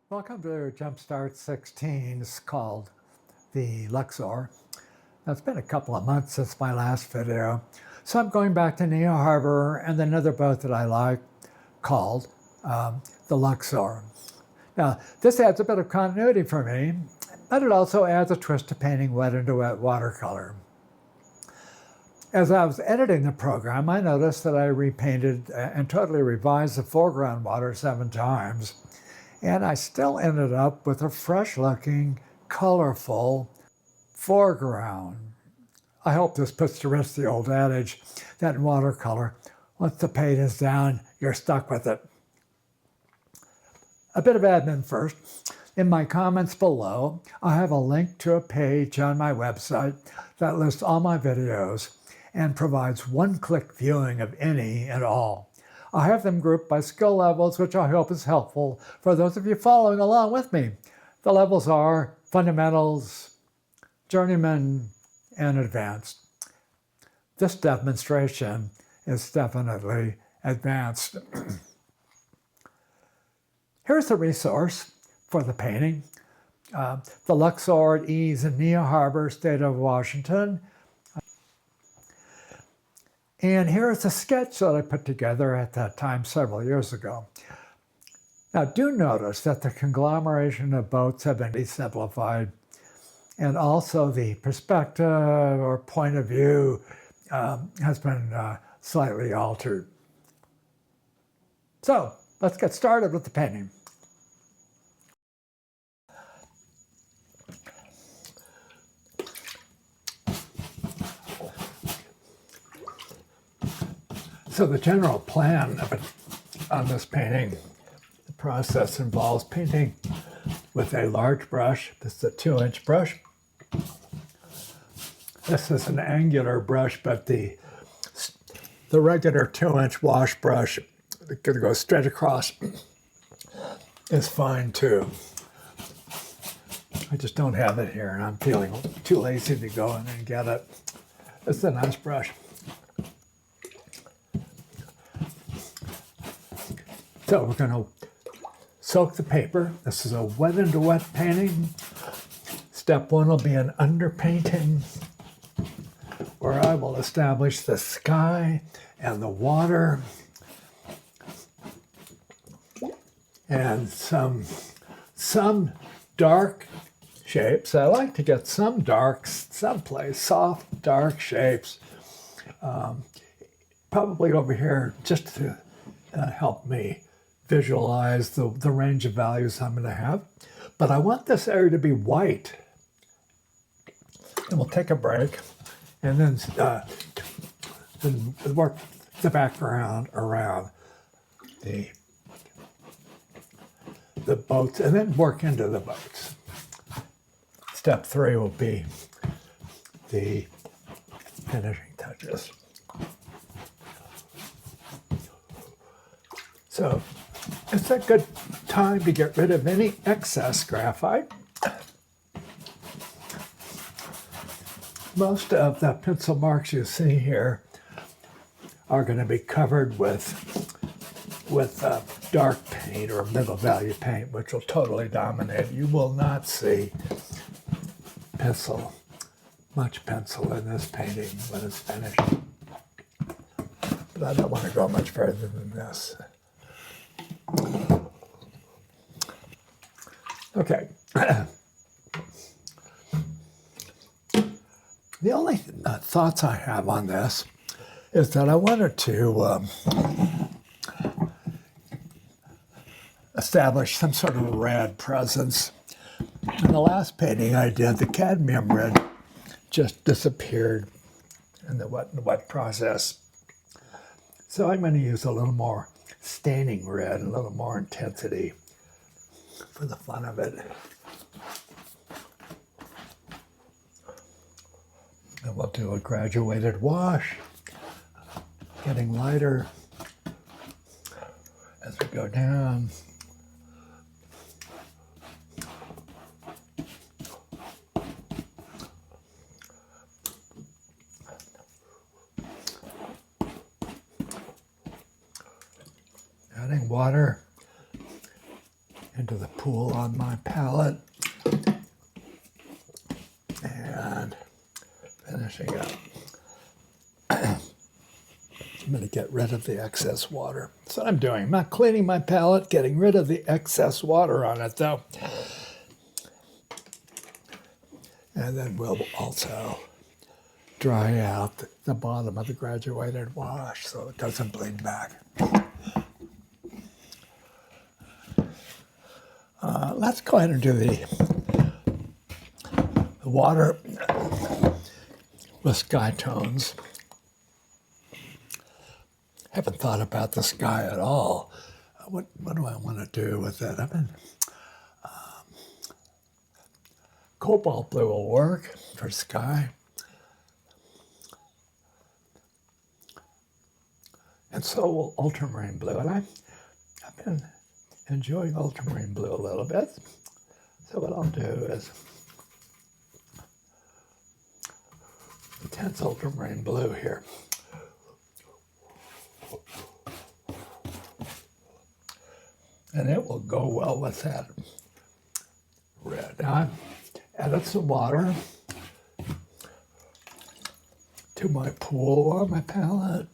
Welcome to Jumpstart 16. It's called the Luxor. Now, it's been a couple of months since my last video, so I'm going back to Neo Harbor and another boat that I like called the Luxor. Now, this adds a bit of continuity for me, but it also adds a twist to painting wet into wet watercolor. As I was editing the program, I noticed that I repainted and totally revised the foreground water 7 times. And I still ended up with a fresh-looking, colorful foreground. I hope this puts to rest the old adage that in watercolor, once the paint is down, you're stuck with it. A bit of admin first. In my comments below, I have a link to a page on my website that lists all my videos and provides one-click viewing of any and all. I have them grouped by skill levels, which I hope is helpful for those of you following along with me. The levels are fundamentals, journeyman, and advanced. This demonstration is definitely advanced. Here's the resource for the painting. The Luxor at Ease in Neo Harbor, state of Washington. And here's a sketch that I put together at that time several years ago. Now, do notice that the conglomeration of boats have been simplified, and also the perspective or point of view has been slightly altered. So, let's get started with the painting. So the general plan of it on this painting, the process involves painting with a large brush. This is a 2-inch brush. This is an angular brush, but the regular 2-inch wash brush that could go straight across is fine too. I just don't have it here and I'm feeling too lazy to go in and get it. It's a nice brush. So we're going to soak the paper. This is a wet into wet painting. Step 1 will be an underpainting, where I will establish the sky and the water and some dark shapes. I like to get some darks someplace, soft, dark shapes, probably over here just to help me visualize the range of values I'm going to have. But I want this area to be white. And we'll take a break and then work the background around the boats and then work into the boats. Step 3 will be the finishing touches. So it's a good time to get rid of any excess graphite. Most of the pencil marks you see here are going to be covered with dark paint or middle value paint, which will totally dominate. You will not see much pencil in this painting when it's finished. But I don't want to go much further than this. Okay. The only thoughts I have on this is that I wanted to establish some sort of red presence. In the last painting I did, the cadmium red just disappeared in the wet process. So I'm going to use a little more staining red, a little more intensity for the fun of it. And we'll do a graduated wash, getting lighter as we go down. Adding water into the pool on my palette. And finishing up. I'm going to get rid of the excess water. That's what I'm doing. I'm not cleaning my palette, getting rid of the excess water on it though. And then we'll also dry out the bottom of the graduated wash so it doesn't bleed back. Let's go ahead and do the water with sky tones. Haven't thought about the sky at all. What do I want to do with it? I've been cobalt blue will work for sky. And so will ultramarine blue. And I've been enjoying ultramarine blue a little bit. So what I'll do is intense ultramarine blue here. And it will go well with that red. Now I've added some water to my pool on my palette.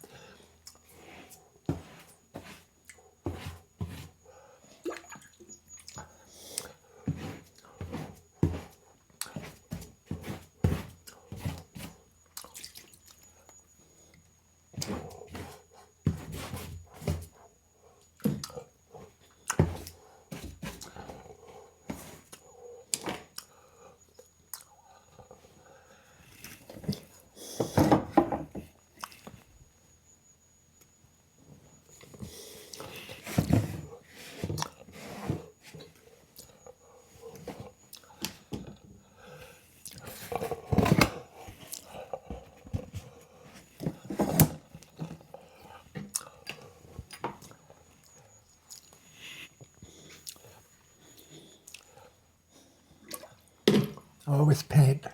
I always paint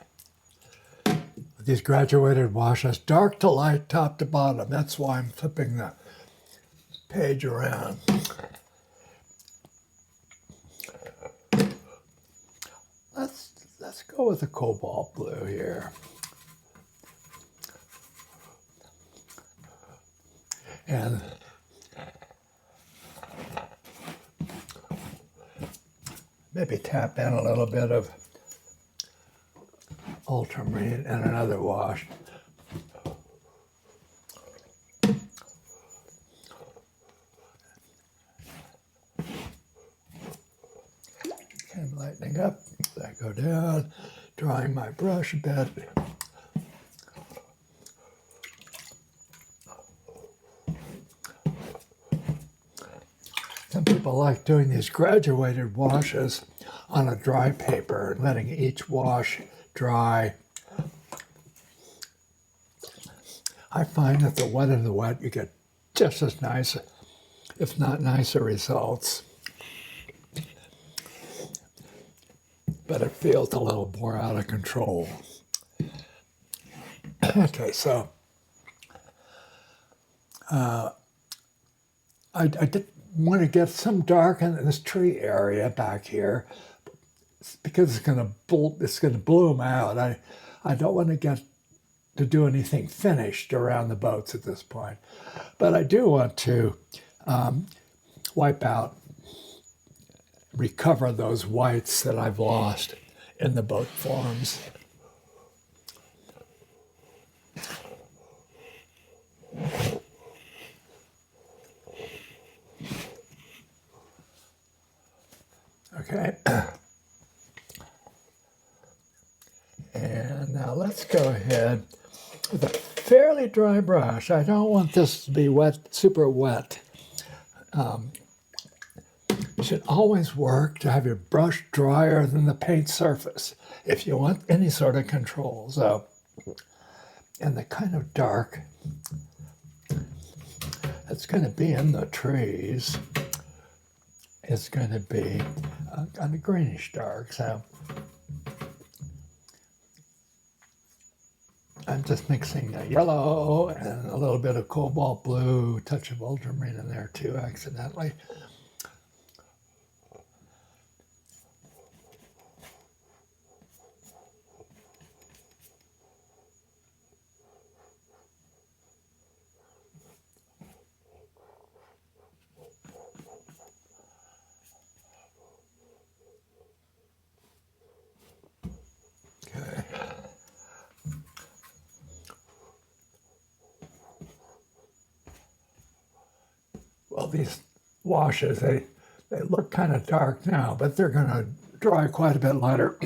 with these graduated washes, dark to light, top to bottom. That's why I'm flipping the page around. Let's go with the cobalt blue here. And maybe tap in a little bit of ultramarine and another wash. Okay, I'm lightening up. I go down, drying my brush a bit. Some people like doing these graduated washes on a dry paper and letting each wash dry. I find that the wetter the wet, you get just as nice, if not nicer results. But it feels a little more out of control. Okay, so I did want to get some dark in this tree area back here because it's going to bloom out. I don't want to get to do anything finished around the boats at this point, but I do want to wipe out, recover those whites that I've lost in the boat forms. Okay. And now let's go ahead with a fairly dry brush. I don't want this to be wet, super wet. It should always work to have your brush drier than the paint surface if you want any sort of control. So, and the kind of dark that's going to be in the trees is going to be kind of greenish dark. So I'm just mixing the yellow and a little bit of cobalt blue, touch of ultramarine in there too, accidentally. Well, these washes, they look kind of dark now, but they're going to dry quite a bit lighter.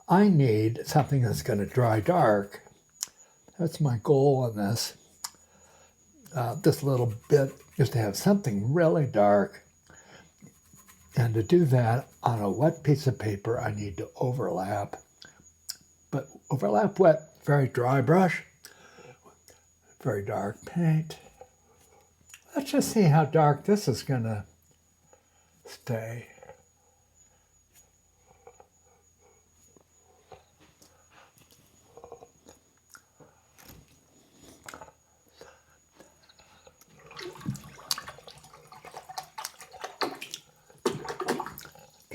I need something that's going to dry dark. That's my goal in this. This little bit is to have something really dark. And to do that on a wet piece of paper, I need to overlap. But overlap wet, very dry brush, very dark paint. Let's just see how dark this is going to stay.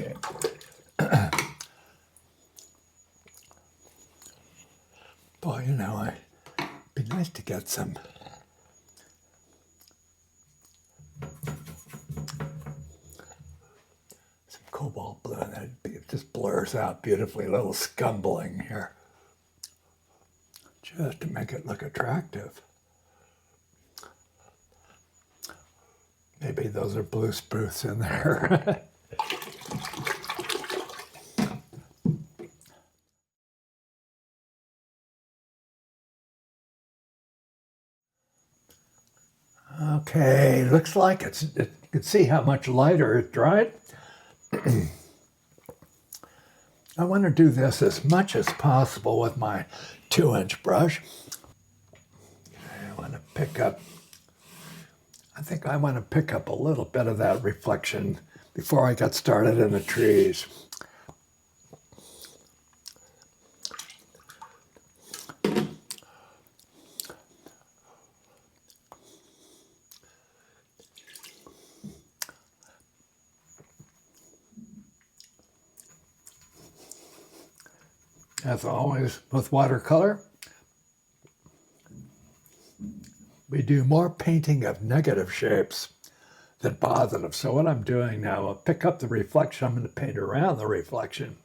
Okay. Boy, you know, it'd be nice to get some cobalt blue, and it just blurs out beautifully, a little scumbling here, just to make it look attractive. Maybe those are blue spruce in there. Okay, looks like you can see how much lighter it dried. I want to do this as much as possible with my 2-inch brush. I want to pick up, I think I want to pick up a little bit of that reflection before I get started in the trees. As always with watercolor, we do more painting of negative shapes than positive. So what I'm doing now, I'll pick up the reflection, I'm going to paint around the reflection.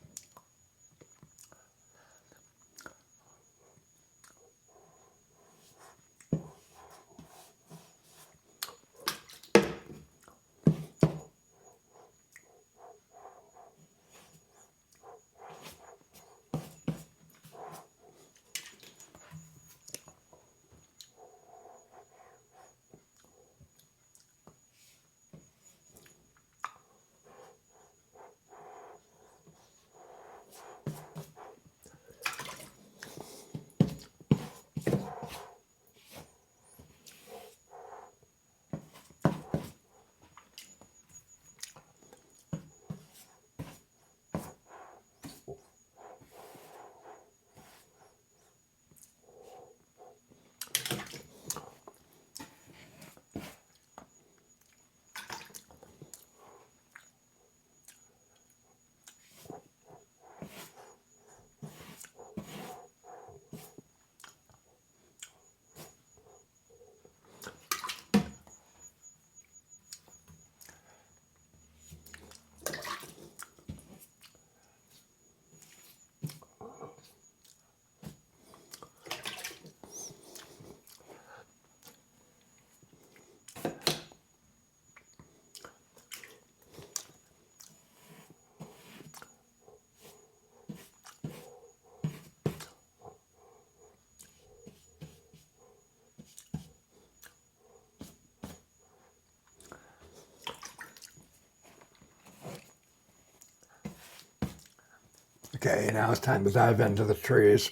Okay, now it's time to dive into the trees.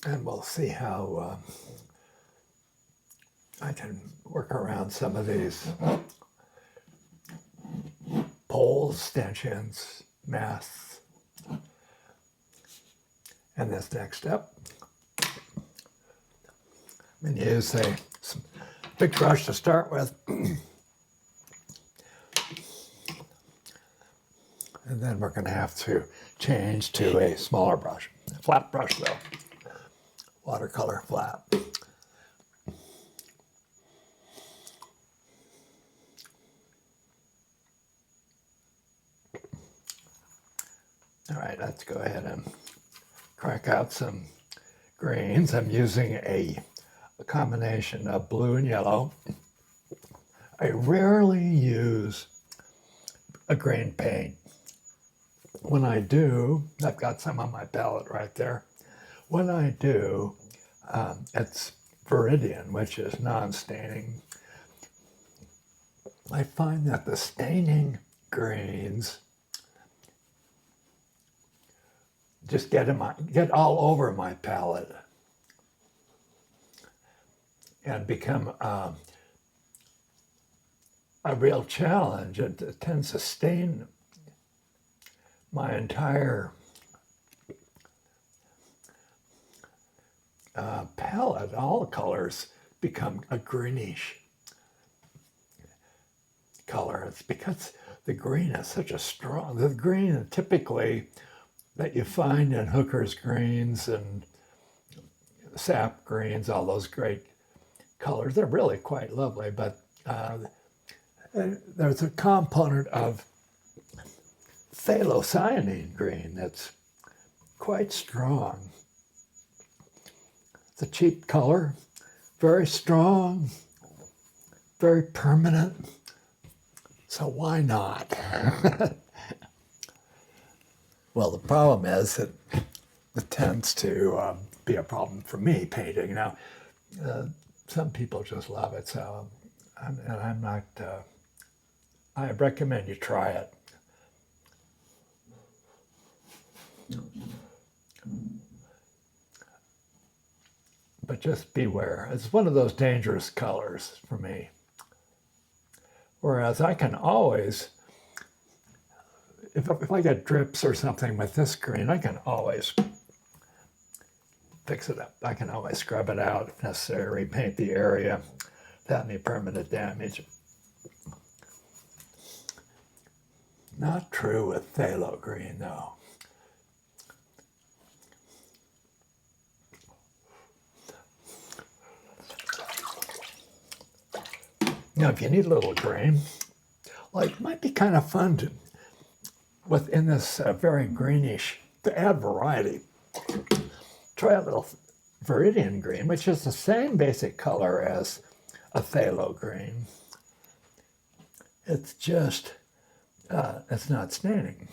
And we'll see how I can work around some of these poles, stanchions, masts. And this next step, I'm going to use a big brush to start with. And then we're going to have to change to a smaller brush, a flat brush though, watercolor flat. All right, let's go ahead and crack out some greens, I'm using a combination of blue and yellow. I rarely use a green paint. When I do, I've got some on my palette right there. When I do, it's Viridian, which is non-staining. I find that the staining greens just get all over my palette and become a real challenge. It tends to stain my entire palette. All the colors become a greenish color. It's because the green is such a strong, the green typically that you find in Hooker's greens and sap greens, all those great colors. They're really quite lovely, but there's a component of phthalocyanine green that's quite strong. It's a cheap color, very strong, very permanent. So why not? Well, the problem is that it tends to be a problem for me painting. Now, some people just love it, so I'm not. I recommend you try it. But just beware. It's one of those dangerous colors for me. Whereas I can always, if I get drips or something with this green, I can always fix it up. I can always scrub it out if necessary, repaint the area without any permanent damage. Not true with phthalo green, though. Now, if you need a little green, like, it might be kind of fun to, within this very greenish, to add variety. Try a little Viridian green, which is the same basic color as a phthalo green. It's just, it's not staining.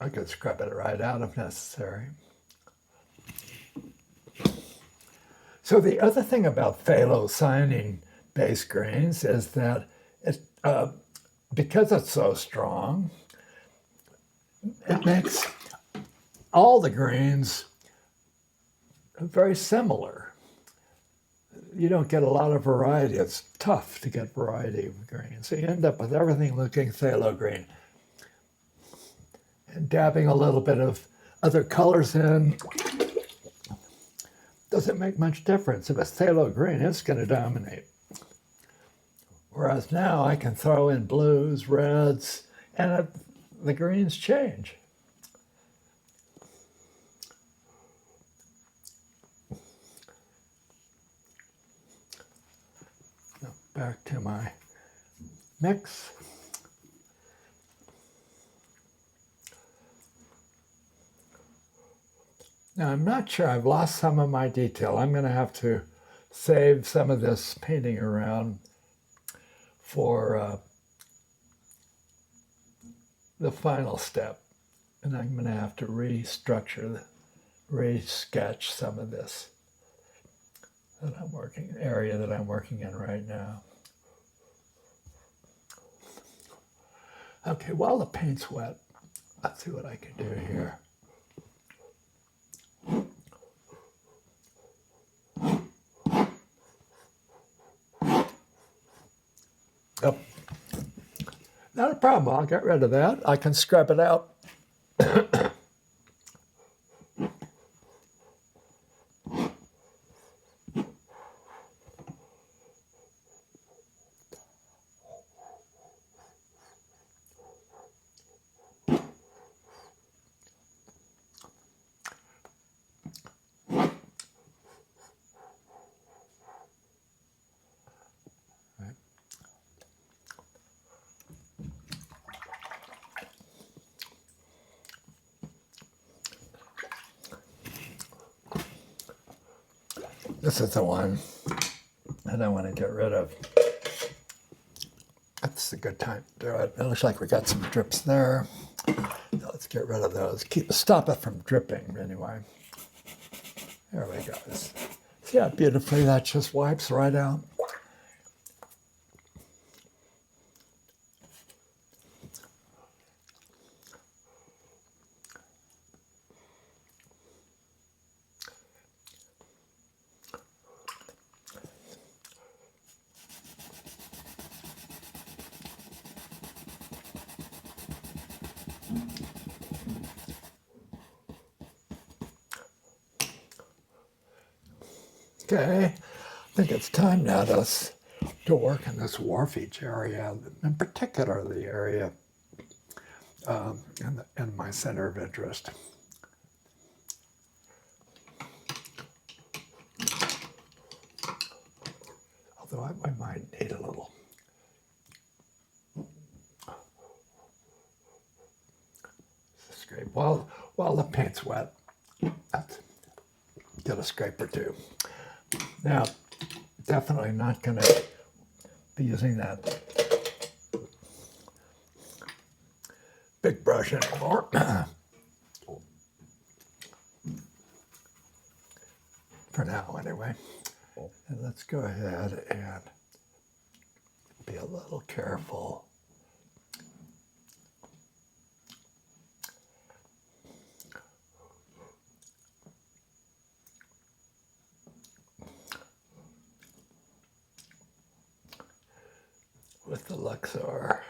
I could scrub it right out if necessary. So the other thing about phthalocyanine-based greens is that it, because it's so strong, it makes all the greens very similar. You don't get a lot of variety. It's tough to get variety of greens. So you end up with everything looking phthalo green. And dabbing a little bit of other colors in doesn't make much difference. If it's phthalo green, it's going to dominate. Whereas now I can throw in blues, reds, and the greens change. Now back to my mix. Now, I'm not sure, I've lost some of my detail. I'm going to have to save some of this painting around for the final step. And I'm going to have to re-sketch some of this area that I'm working in right now. Okay, while the paint's wet, let's see what I can do here. Yep. Not a problem. I'll get rid of that. I can scrub it out. This is the one that I want to get rid of. That's a good time to do it. It looks like we got some drips there. So let's get rid of those. Stop it from dripping anyway. There we go. See how beautifully that just wipes right out? Okay, I think it's time now to work in this wharfage area, in particular the area in my center of interest. Although I might need a little. Scrape while the paint's wet. Get a scrape or two. Now, definitely not going to be using that big brush anymore. For now, anyway. And let's go ahead and be a little careful. With the Luxor.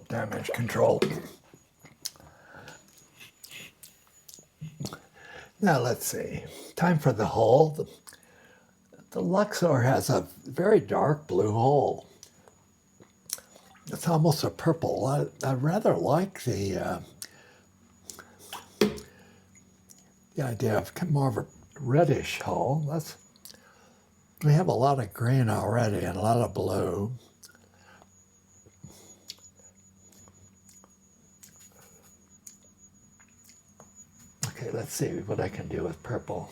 Damage control. Now let's see. Time for the hole. The Luxor has a very dark blue hole. It's almost a purple. I rather like the the idea of more of a reddish hull. We have a lot of green already and a lot of blue. Okay, let's see what I can do with purple.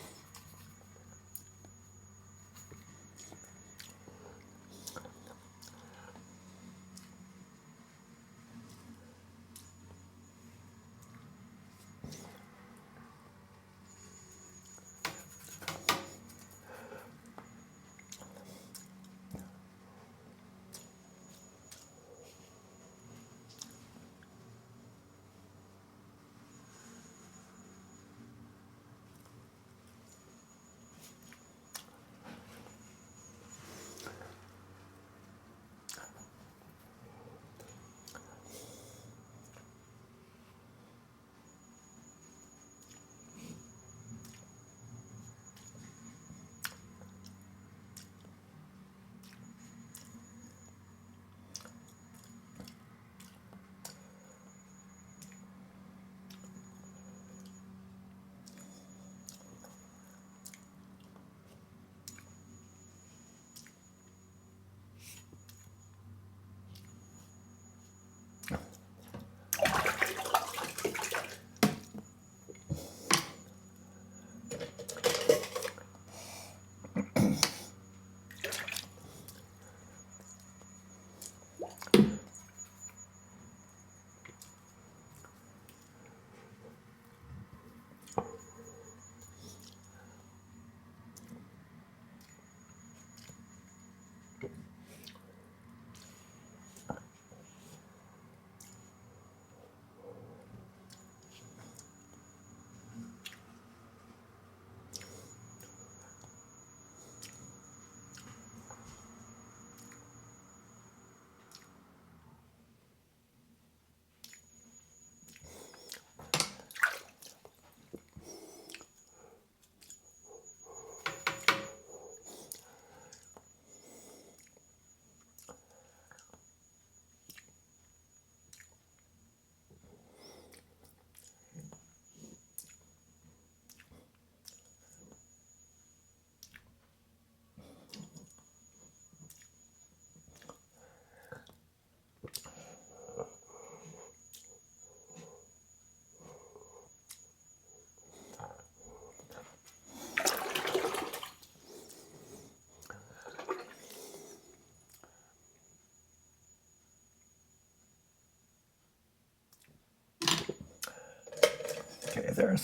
Okay,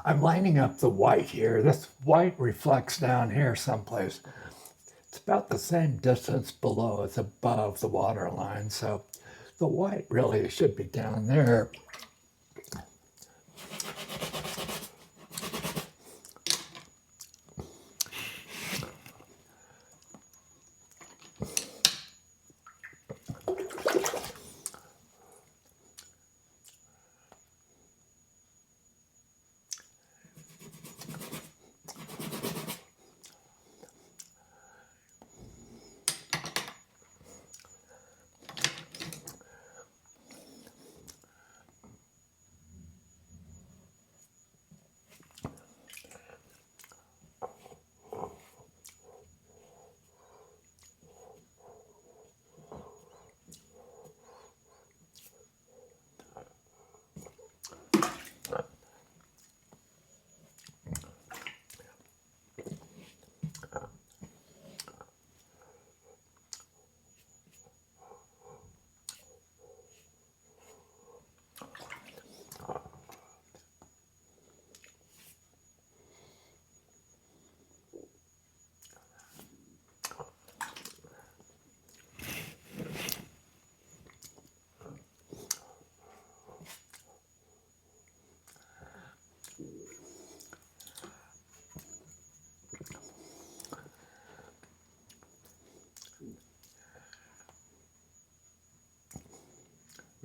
I'm lining up the white here. This white reflects down here someplace. It's about the same distance below as above the water line, so the white really should be down there.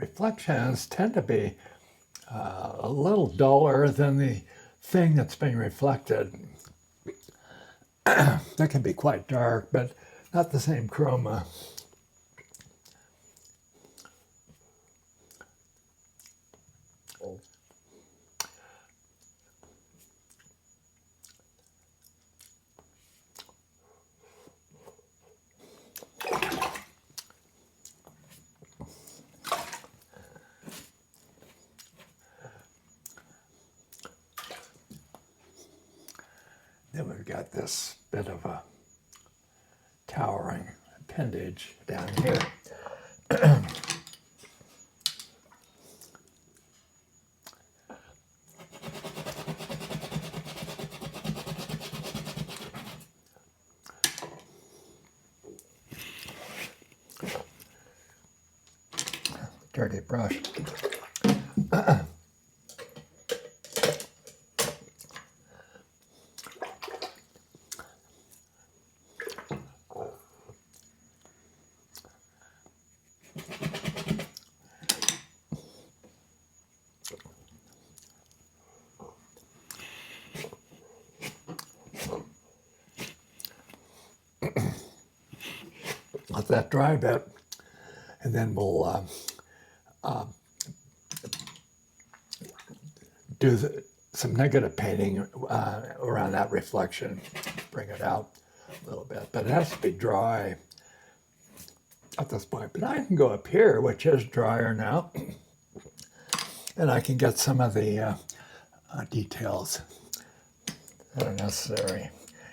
Reflections tend to be a little duller than the thing that's being reflected. They can be quite dark, but not the same chroma. Then we've got this bit of a towering appendage down here. Dirty brush. Let that dry a bit, and then we'll do some negative painting around that reflection, bring it out a little bit. But it has to be dry at this point. But I can go up here, which is drier now, and I can get some of the details that are necessary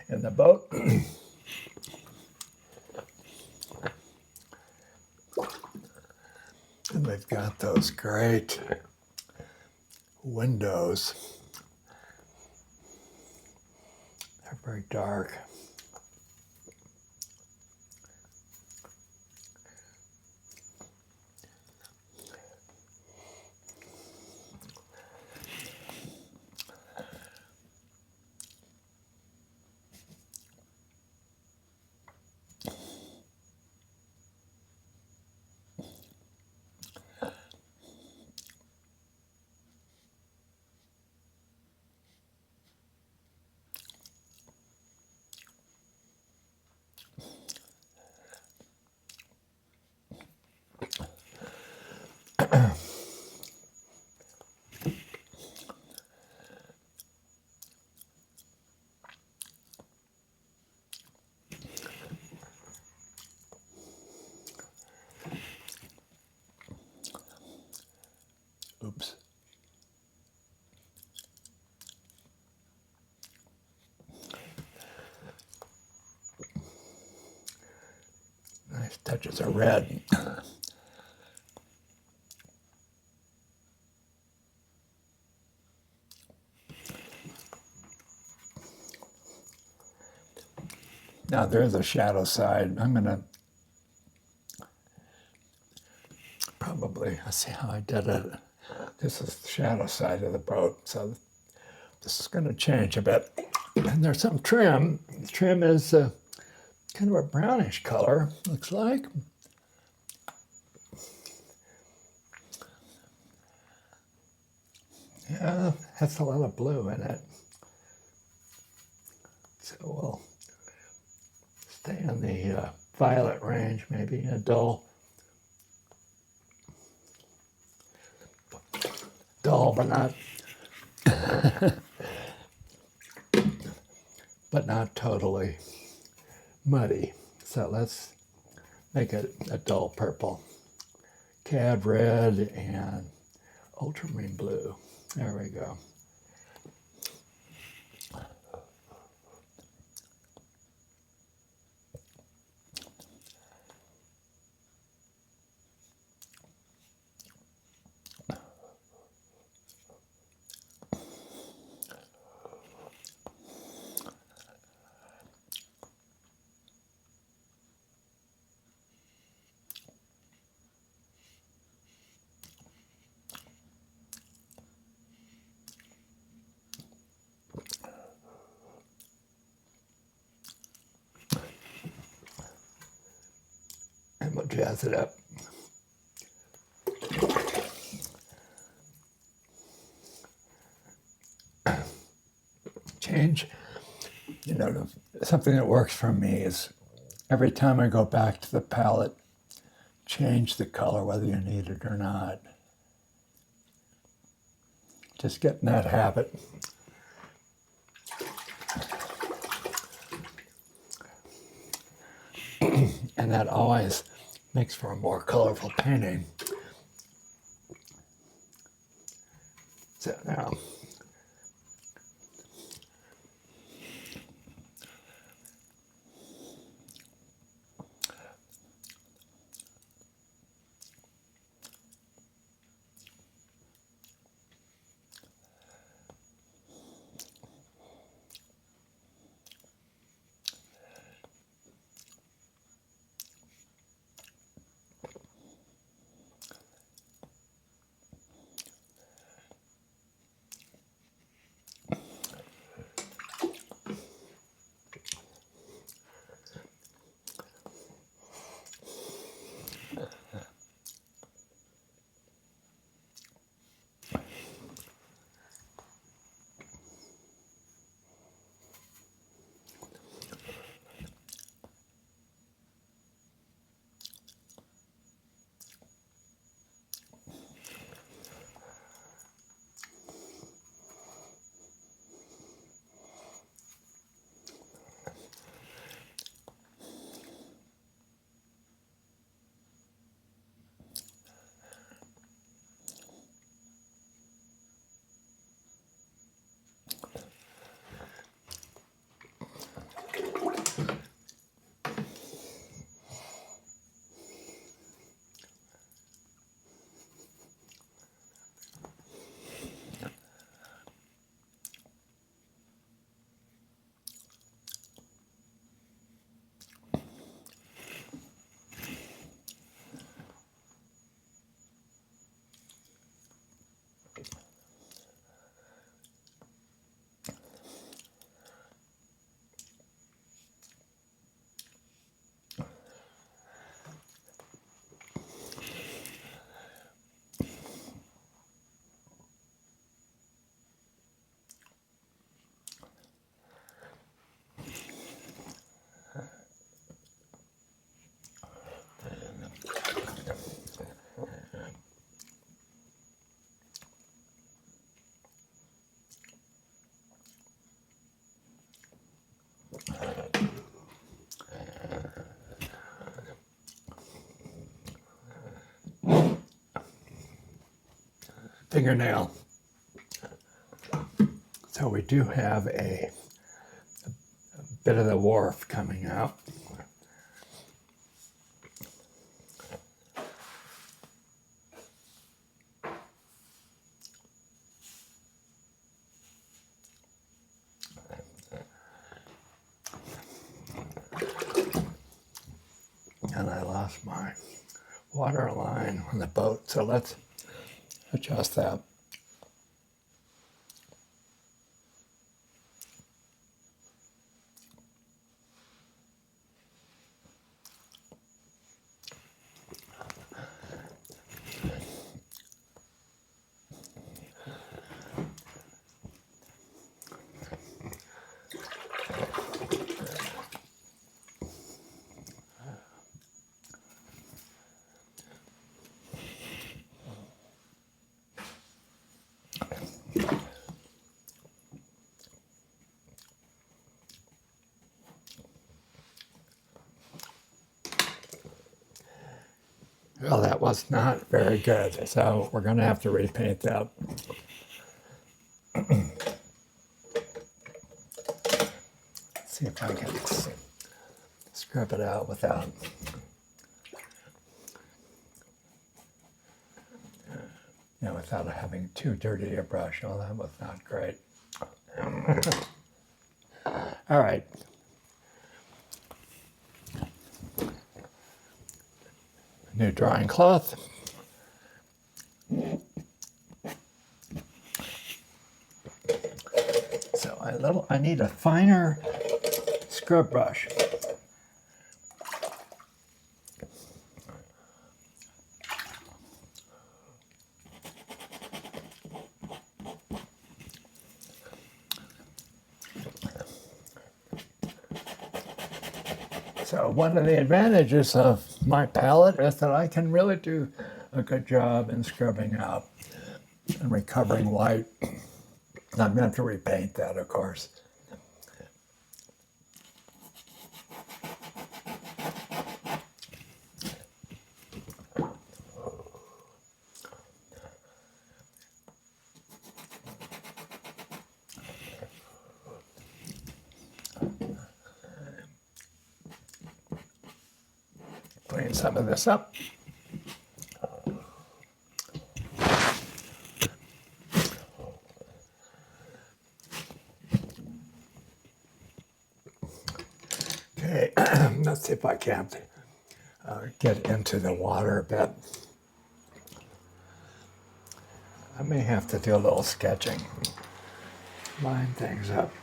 in the boat. And we've got those great windows. They're very dark. Oops. Nice touches of red. Now there's a shadow side. I'm going to probably, let's see how I did it. This is the shadow side of the boat. So this is going to change a bit. And there's some trim. The trim is kind of a brownish color, looks like. Yeah, has a lot of blue in it. So we'll stay in the violet range, maybe a dull, but not, but not totally muddy. So let's make it a dull purple. Cad red and ultramarine blue. There we go. And we'll jazz it up. Change, something that works for me is every time I go back to the palette, change the color whether you need it or not. Just get in that habit. And that always makes for a more colorful painting. So now, fingernail. So we do have a bit of the wharf coming out. And I lost my water line on the boat, so let's adjust that. Well, that was not very good, so we're going to have to repaint that. See if I can scrub it out without without having too dirty a brush. Oh, that was not great. All right. New drying cloth. So I need a finer scrub brush. So one of the advantages of my palette is that I can really do a good job in scrubbing out and recovering white. I'm going to have to repaint that, of course. Clean some of this up. Okay, let's see if I can't get into the water a bit. I may have to do a little sketching, line things up.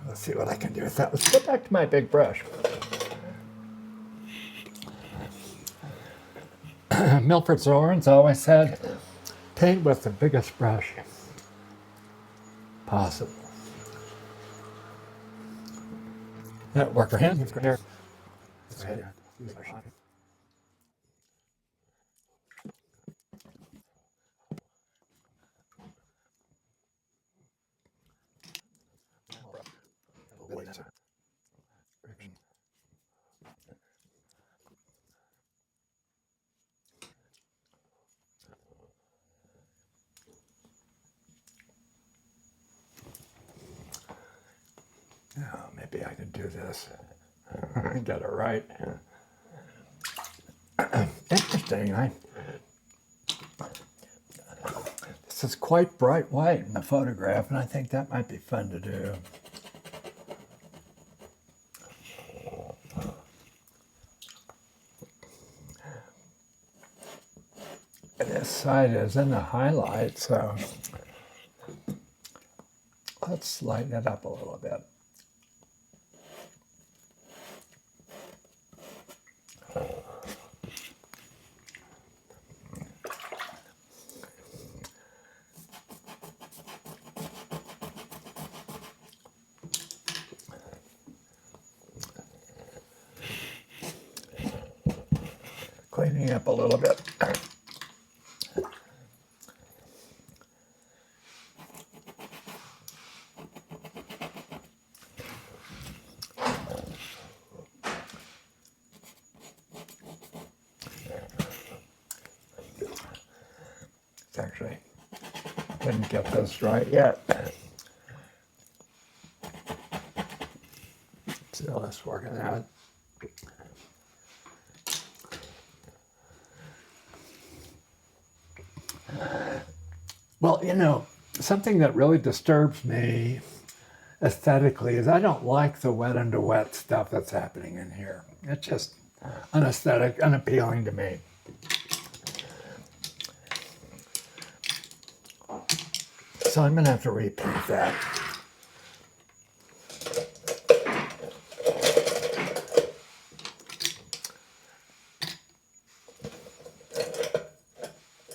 Let's see what I can do with that. Let's go back to my big brush. Milford Zorn's always said, paint with the biggest brush possible. That work for him. Now, maybe I can do this. Get it right. Interesting. This is quite bright white in the photograph, and I think that might be fun to do. this side is in the highlight, so let's lighten it up a little bit. Cleaning up a little bit. Actually, didn't get this right yet. Still, it's working out. Well, you know, something that really disturbs me aesthetically is I don't like the wet under wet stuff that's happening in here. It's just unaesthetic, unappealing to me. So I'm going to have to repaint that.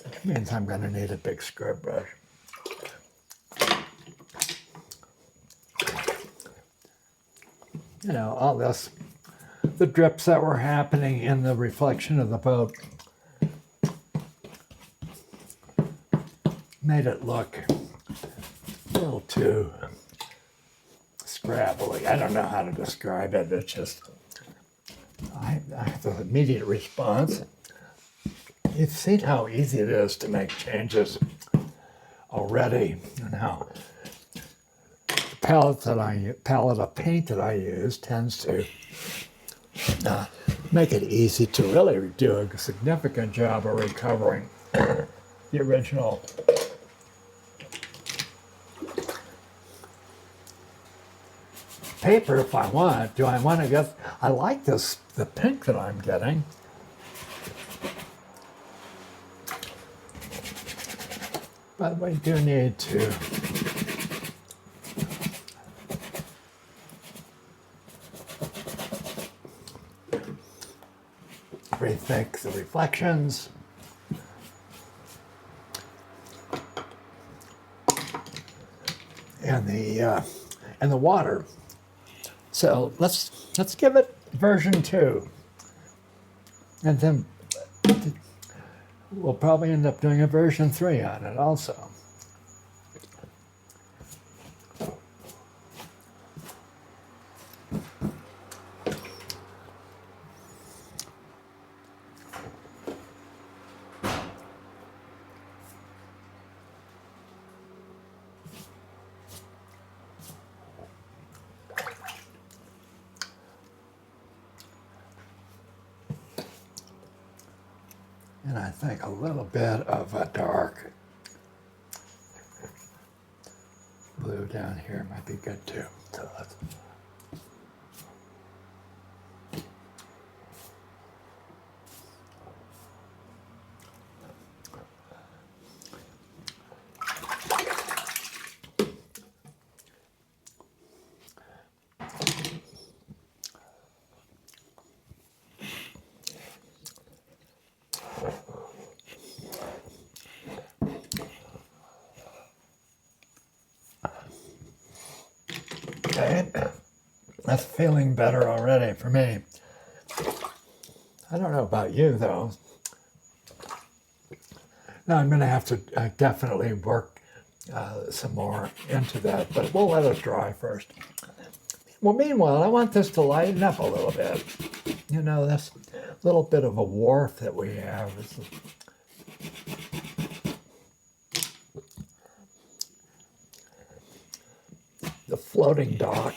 Which means I'm going to need a big scrub brush. You know, all this, the drips that were happening in the reflection of the boat made it look a little too scrabbly. I don't know how to describe it. It's just, I have the immediate response. You've seen how easy it is to make changes already, and how the palette of paint that I use tends to make it easy to really do a significant job of recovering the original paper if I want. Do I want to get, I like this, the pink that I'm getting. But we do need to rethink the reflections. And the water. So let's give it version 2. And then we'll probably end up doing a version 3 on it also. And I think a little bit of a dark blue down here might be good too. So let's, okay, that's feeling better already for me. I don't know about you though. Now I'm going to have to definitely work some more into that, but we'll let it dry first. Well, meanwhile, I want this to lighten up a little bit. You know, this little bit of a wharf that we have is the floating dock.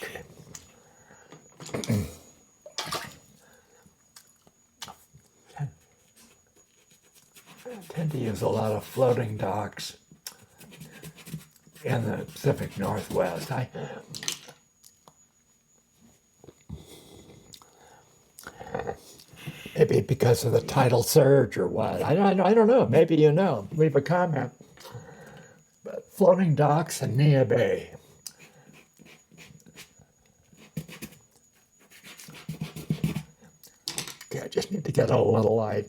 I tend to use a lot of floating docks in the Pacific Northwest. Maybe because of the tidal surge or what. I don't know. Maybe you know. Leave a comment. But floating docks in Nia Bay. Okay, I just need to get a little light.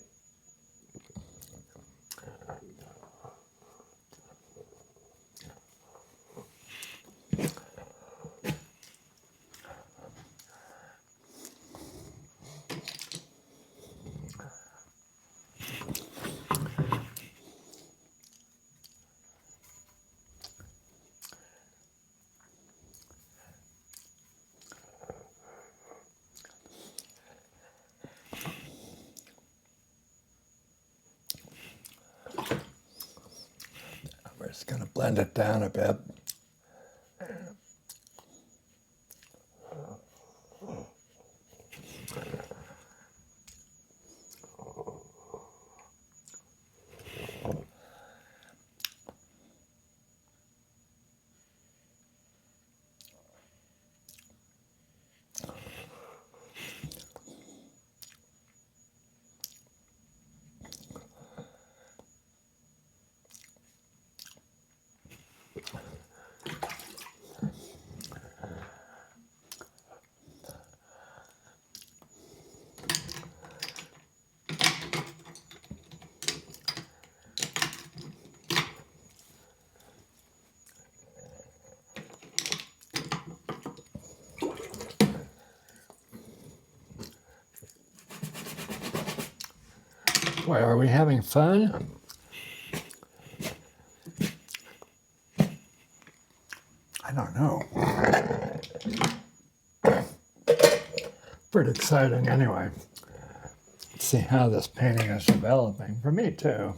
We're just going to blend it down a bit. Boy, are we having fun? I don't know. Pretty exciting anyway. Let's see how this painting is developing. For me too.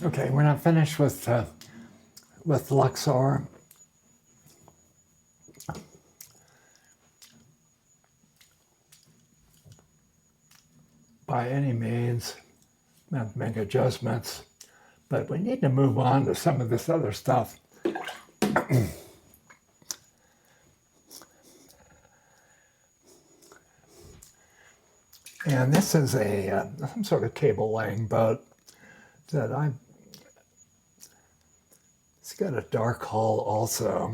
Okay, we're not finished with Luxor. By any means, have to make adjustments, but we need to move on to some of this other stuff. And this is a some sort of cable laying boat that it's got a dark hull also.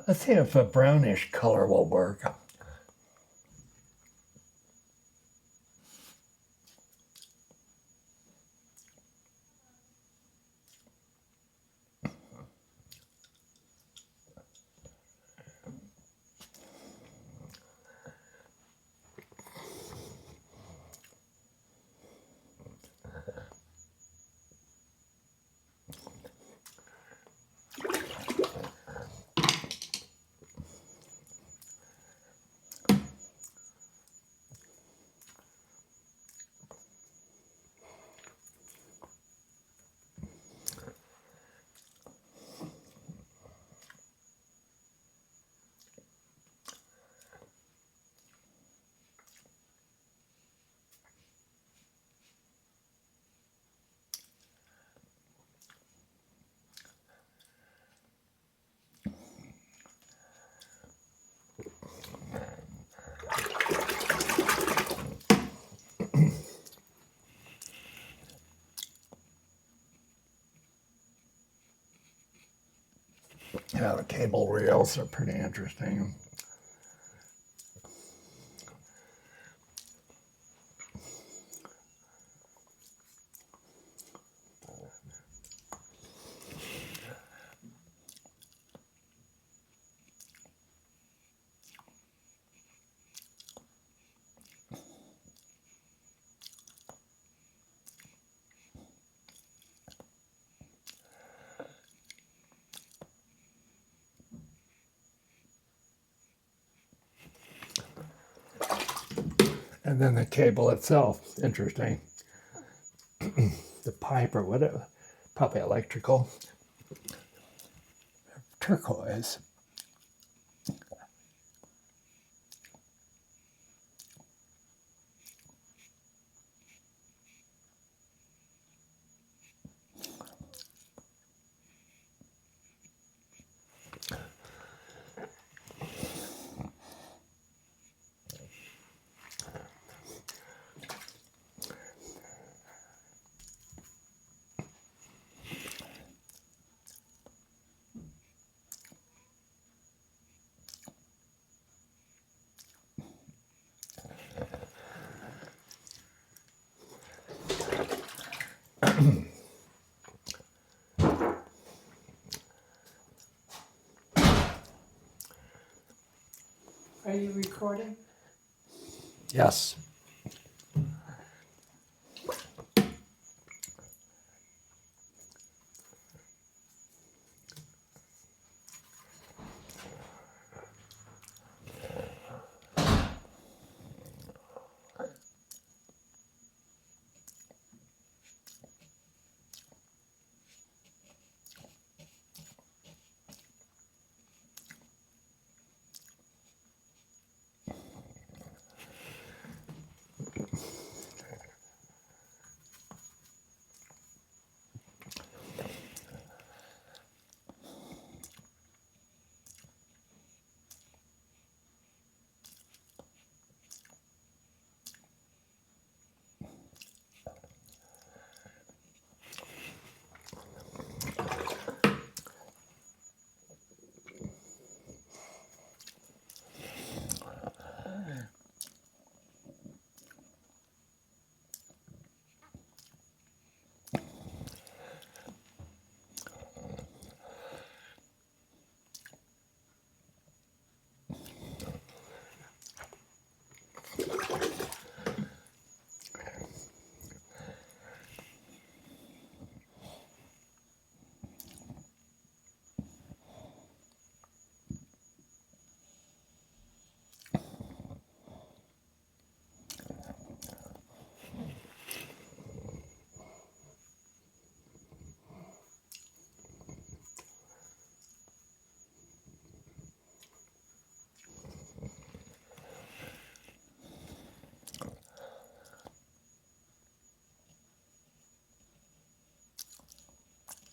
let's see if a brownish color will work. Yeah, the cable reels are pretty interesting. And then the cable itself, interesting. The pipe or whatever, probably electrical. Turquoise. Are you recording? Yes.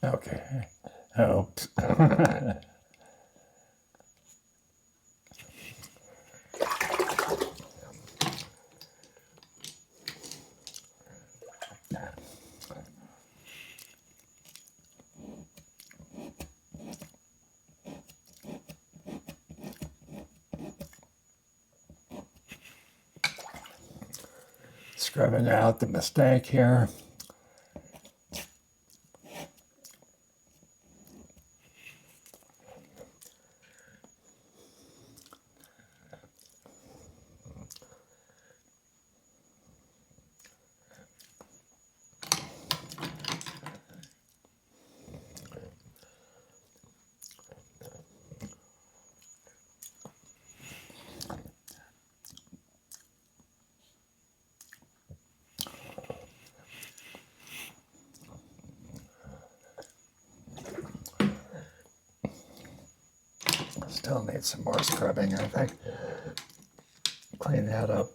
Okay. Oops. scrubbing out the mistake here. Still need some more scrubbing, I think. Clean that up.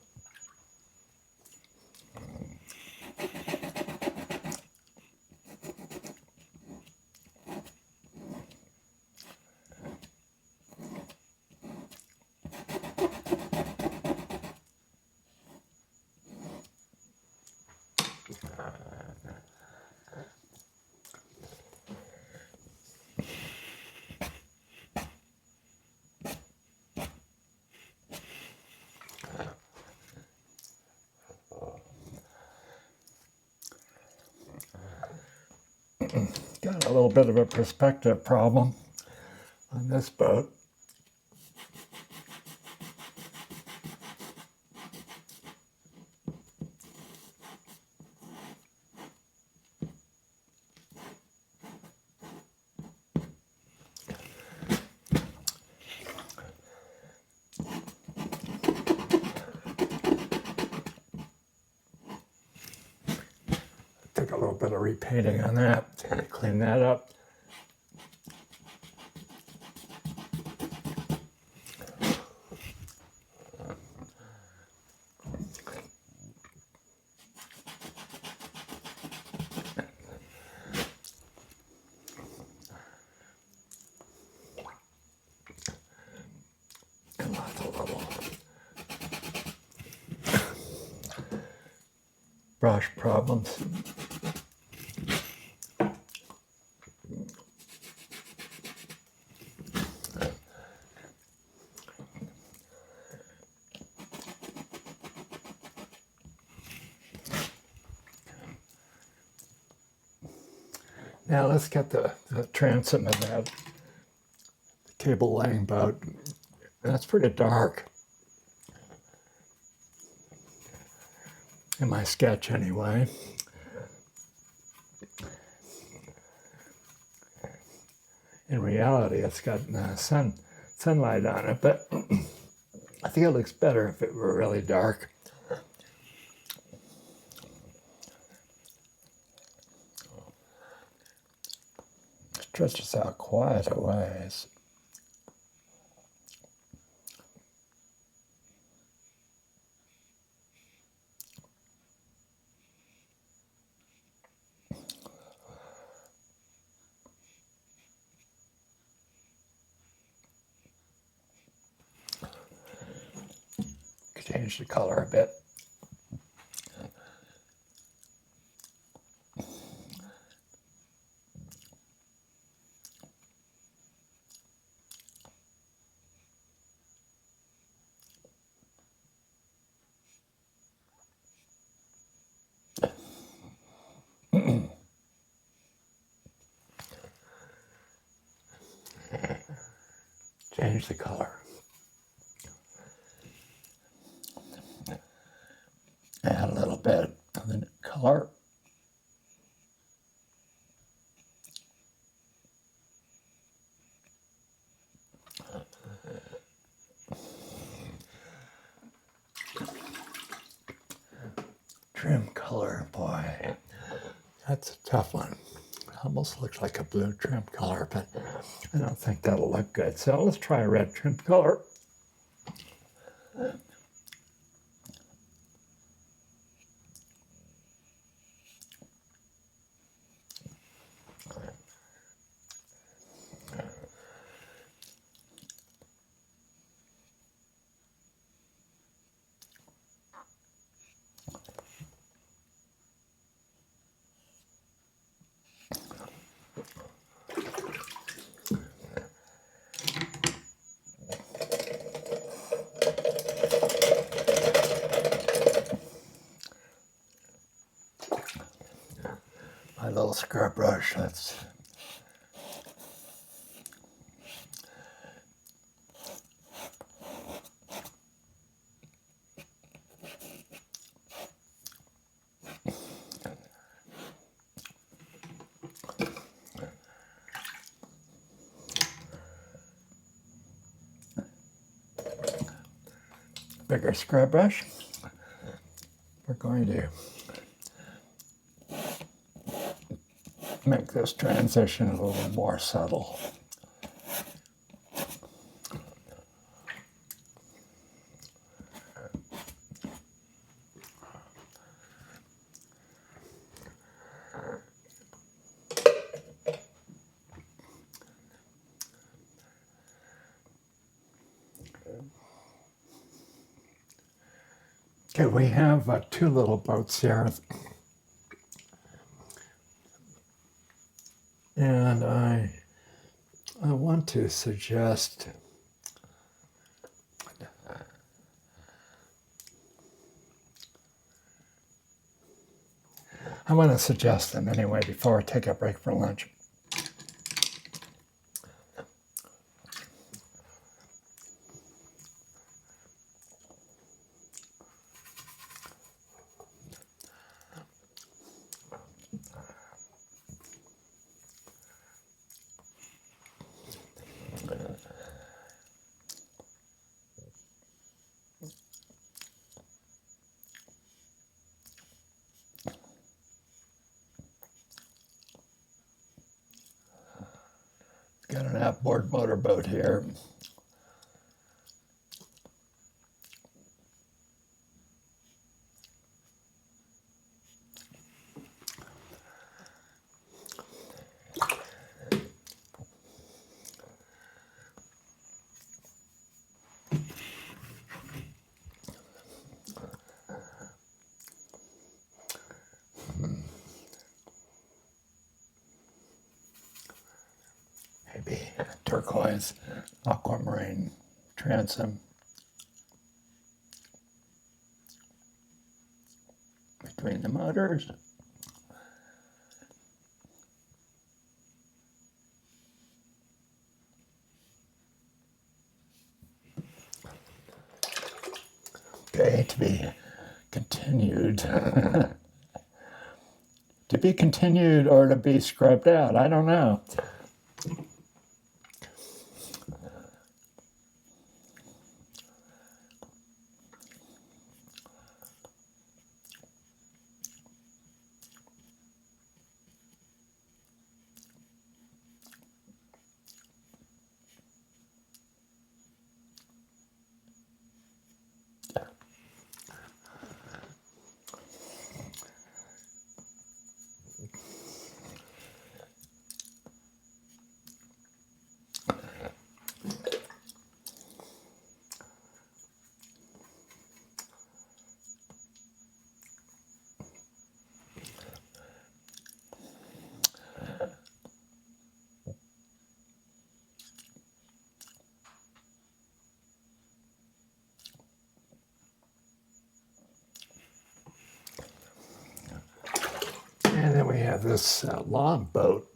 Got a little bit of a perspective problem on this boat. Took a little bit of repainting on that. Clean that up. And lots of little brush problems. Now let's get the transom of that cable laying boat. That's pretty dark. In my sketch anyway. In reality, it's got sunlight on it, but I think it looks better if it were really dark. Stretches out quite a ways. Change the color a bit. Change the color. Add a little bit of the color. Trim color, boy, that's a tough one. Almost looks like a blue trim color, but I don't think that'll look good. So let's try a red trim color. little scrub brush. That's bigger scrub brush. We're going to make this transition a little more subtle. Okay, we have two little boats here. And I want to suggest them anyway before I take a break for lunch. Got an outboard motorboat here. Maybe turquoise, aquamarine, transom. Between the motors. Okay, to be continued. To be continued or to be scrubbed out, I don't know. And then we have this long boat.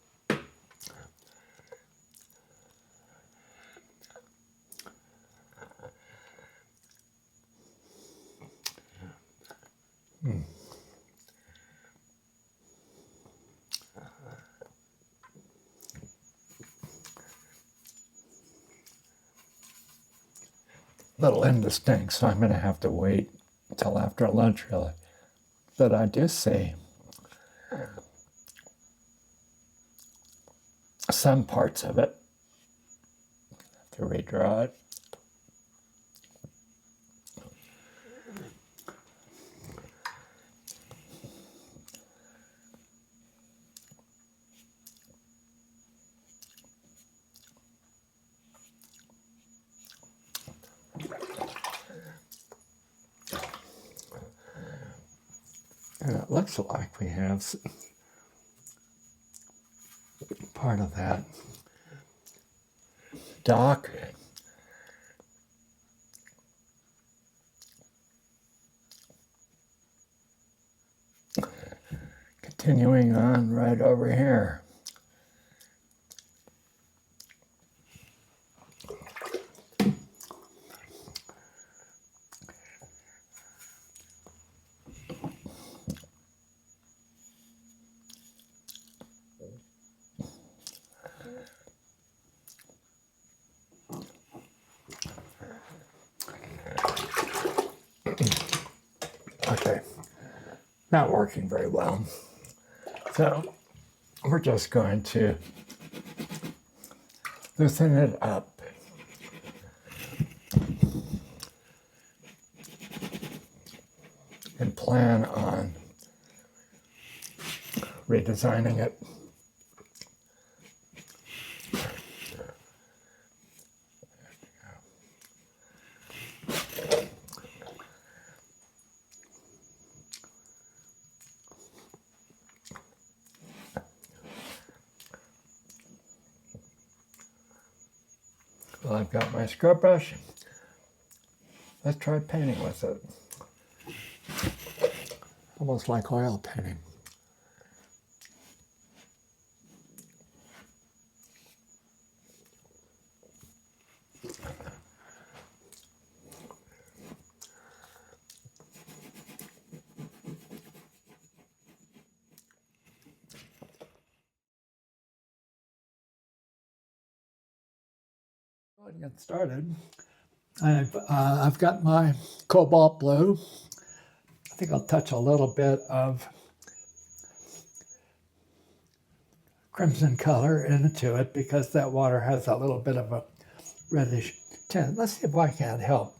Little indistinct, so I'm going to have to wait until after lunch, really. But I do see some parts of it. Have to redraw it. And it looks like we have part of that dock. continuing on right over here. Okay, not working very well. So we're just going to loosen it up. And plan on redesigning it. Well, I've got my scrub brush. Let's try painting with it. Almost like oil painting. Go ahead and get started. I've got my cobalt blue. I think I'll touch a little bit of crimson color into it because that water has a little bit of a reddish tint. Let's see if I can't help.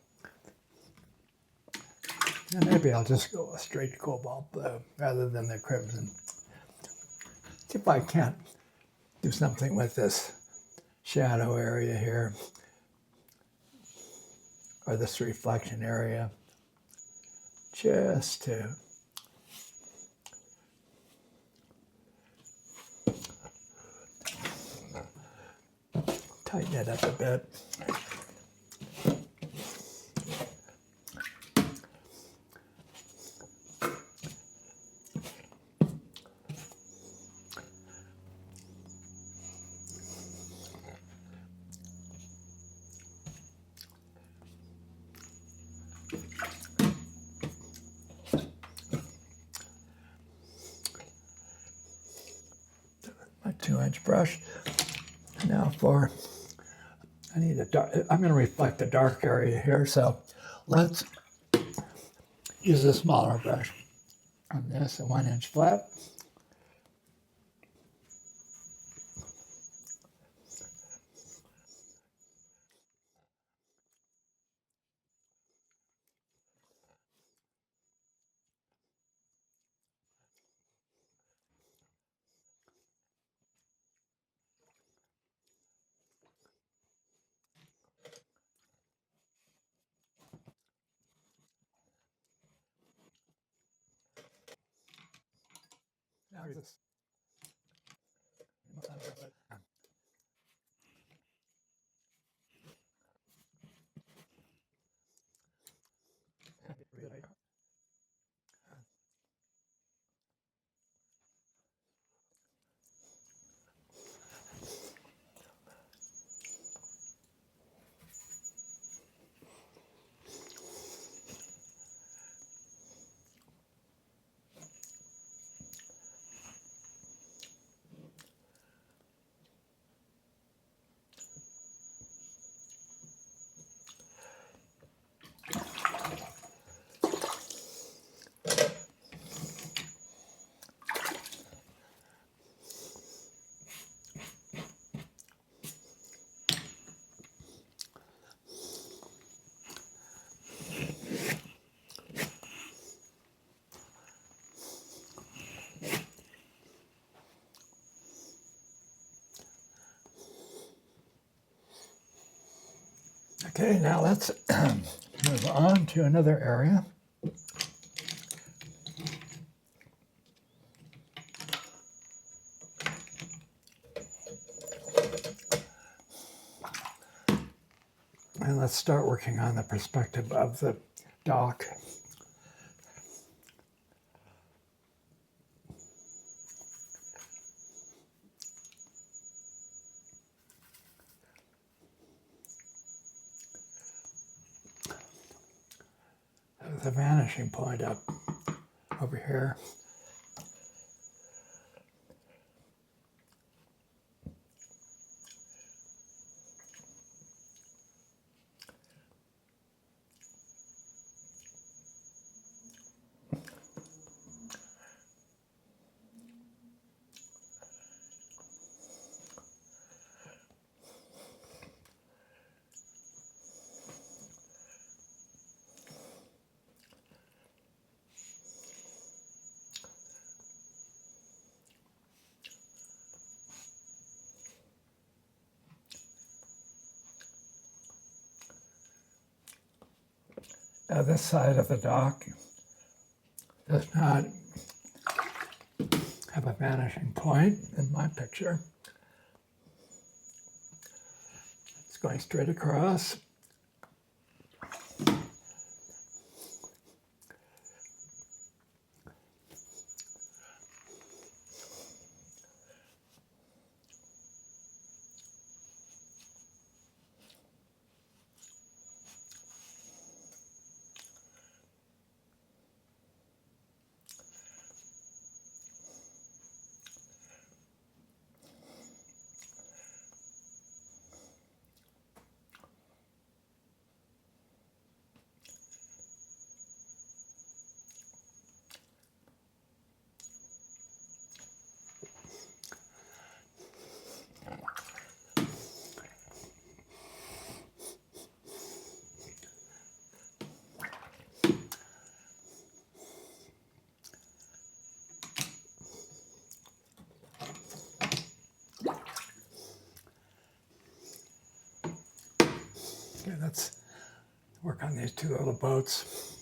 And maybe I'll just go a straight cobalt blue rather than the crimson. See if I can't do something with this shadow area here, or this reflection area, just to tighten it up a bit. My 2-inch brush. Now I need a dark, I'm going to reflect the dark area here, so let's use a smaller brush on this, a 1-inch flat. Now this. Okay, now let's move on to another area. And let's start working on the perspective of the dock. There's a vanishing point up over here. Now this side of the dock does not have a vanishing point in my picture. It's going straight across. Okay, let's work on these two little boats.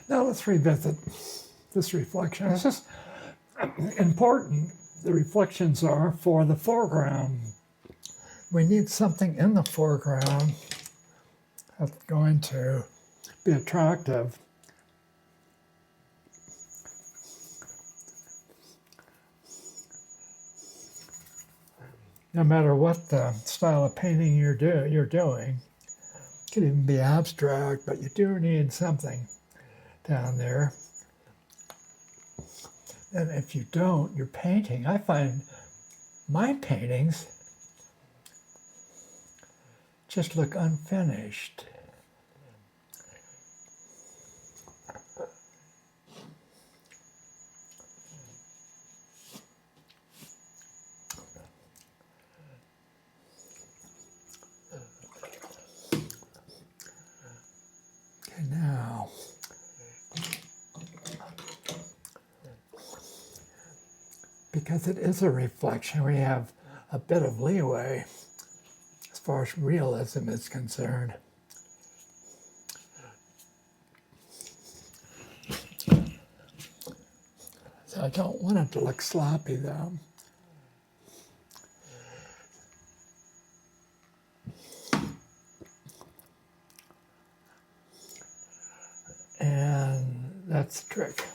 Now let's revisit this reflection. This is important. The reflections are for the foreground. We need something in the foreground that's going to be attractive. No matter what the style of painting you're doing, it could even be abstract, but you do need something down there. And if you don't, your painting, I find my paintings just look unfinished. Okay, now, because it is a reflection, we have a bit of leeway as far as realism is concerned. So I don't want it to look sloppy though. And that's the trick.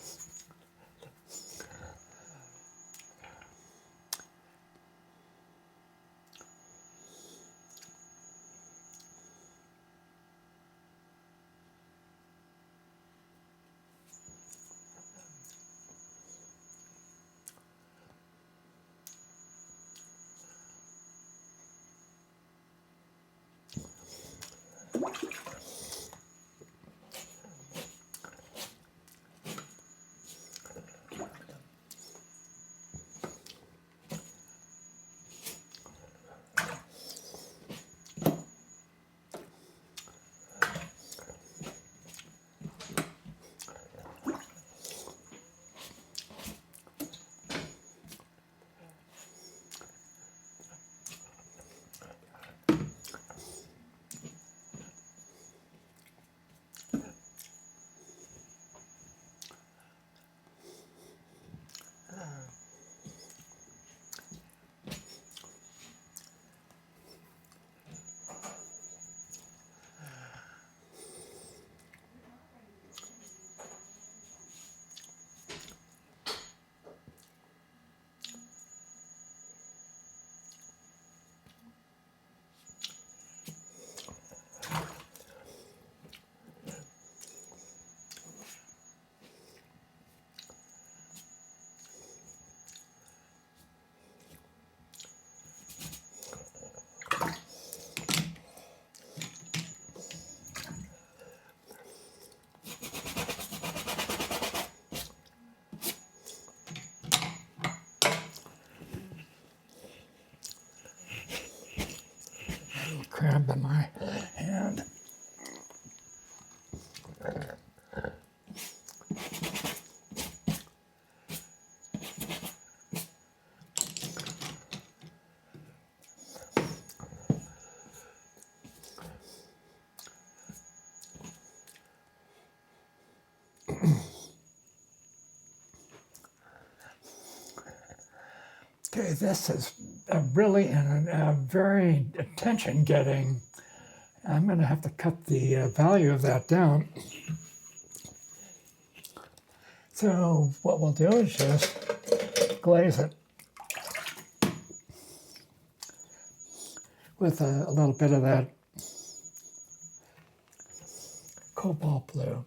Cramp in my hand. Okay, this is really a very attention-getting. I'm going to have to cut the value of that down. So what we'll do is just glaze it with a little bit of that cobalt blue.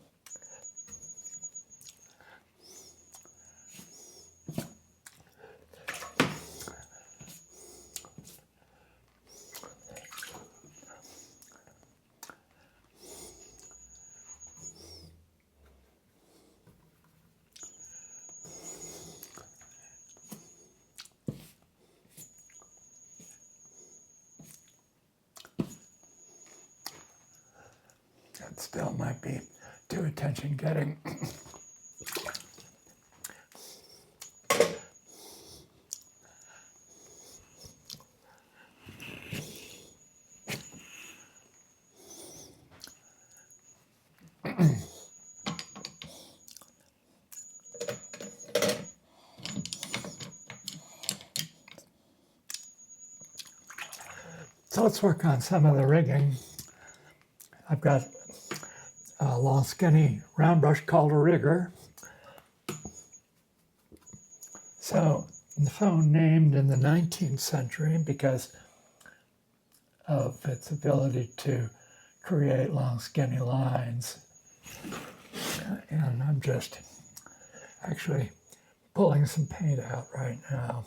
That still might be too attention-getting. So let's work on some of the rigging. I've got a long, skinny round brush called a rigger. So named in the 19th century because of its ability to create long, skinny lines. And I'm just actually pulling some paint out right now.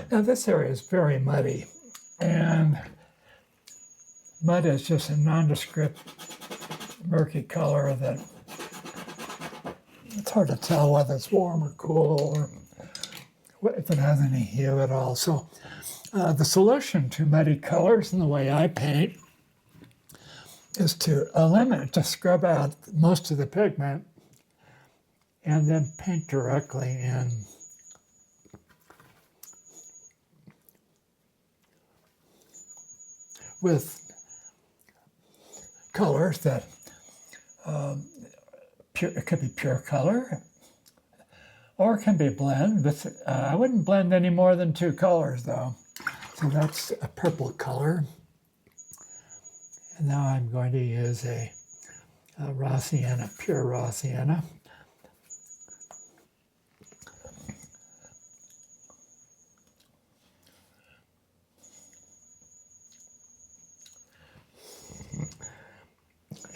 Now this area is very muddy, and mud is just a nondescript, murky color that it's hard to tell whether it's warm or cool or if it has any hue at all. So the solution to muddy colors in the way I paint is to scrub out most of the pigment and then paint directly in. With colors that it could be pure color, or it can be a blend. But I wouldn't blend any more than 2 colors, though. So that's a purple color. And now I'm going to use a raw sienna, pure raw sienna.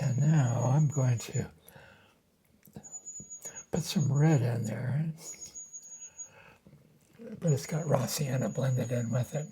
And now I'm going to put some red in there, but it's got raw sienna blended in with it.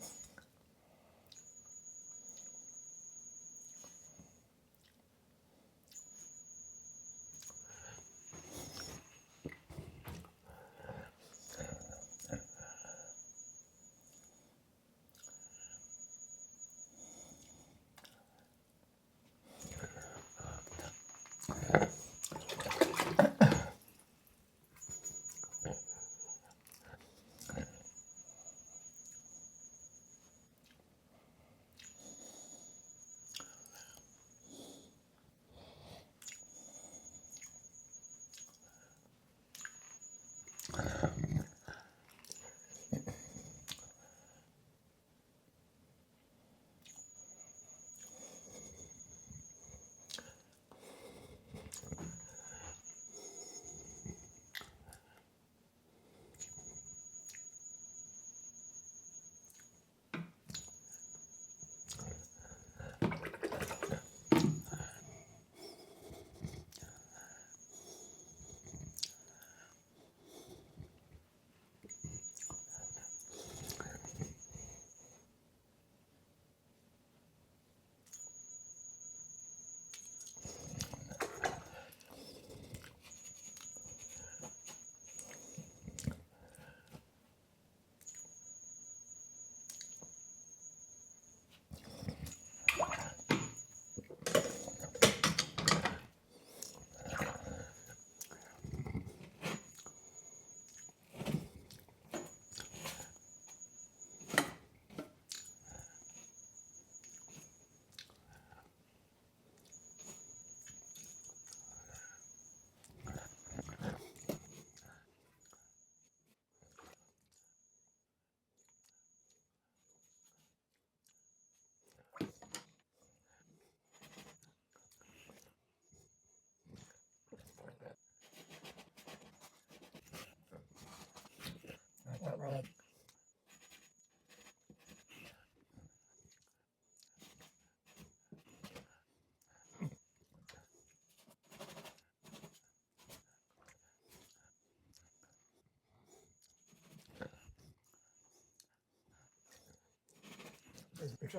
Take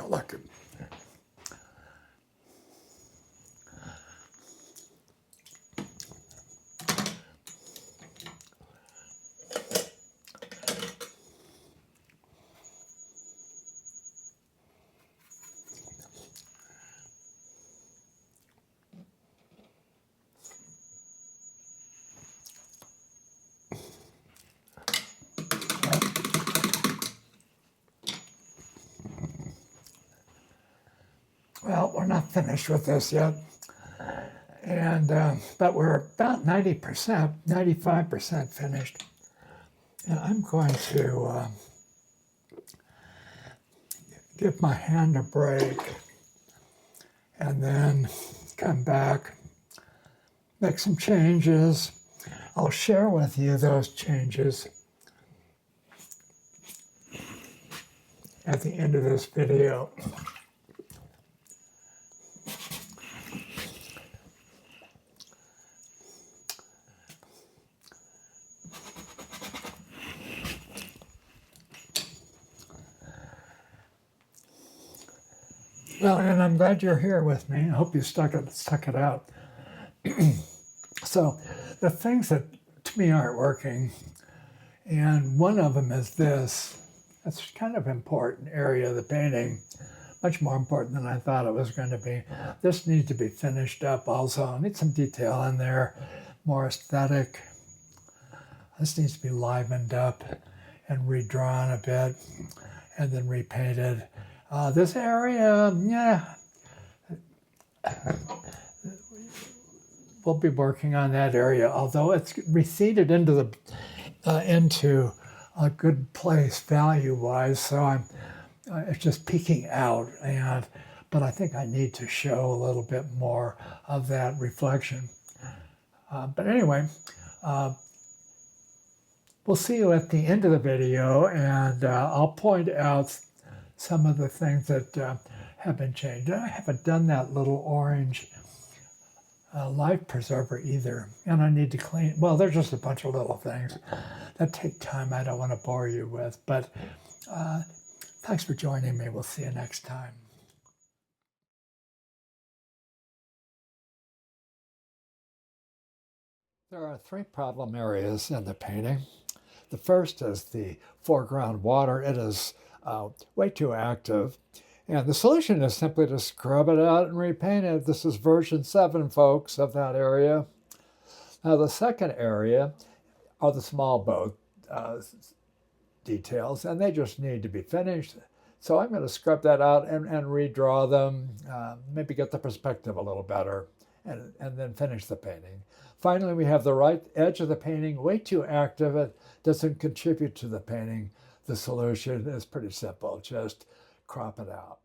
a look. Well, we're not finished with this yet, and but we're about 90%, 95% finished. And I'm going to give my hand a break and then come back, make some changes. I'll share with you those changes at the end of this video. Well, and I'm glad you're here with me. I hope you stuck it out. So the things that to me aren't working, and one of them is this. That's kind of important area of the painting, much more important than I thought it was going to be. This needs to be finished up also. I need some detail in there, more aesthetic. This needs to be livened up and redrawn a bit and then repainted. This area, yeah, we'll be working on that area, although it's receded into a good place value-wise, so it's just peeking out, but I think I need to show a little bit more of that reflection. But anyway, we'll see you at the end of the video, and I'll point out some of the things that have been changed. I haven't done that little orange life preserver either, and I need to clean. Well, there's just a bunch of little things that take time I don't want to bore you with, but thanks for joining me. We'll see you next time. There are three problem areas in the painting. The first is the foreground water. It is way too active. And the solution is simply to scrub it out and repaint it. This is version 7, folks, of that area. Now, the second area are the small boat details, and they just need to be finished. So I'm going to scrub that out and redraw them, maybe get the perspective a little better, and then finish the painting. Finally, we have the right edge of the painting, way too active. It doesn't contribute to the painting. The solution is pretty simple. Just crop it out.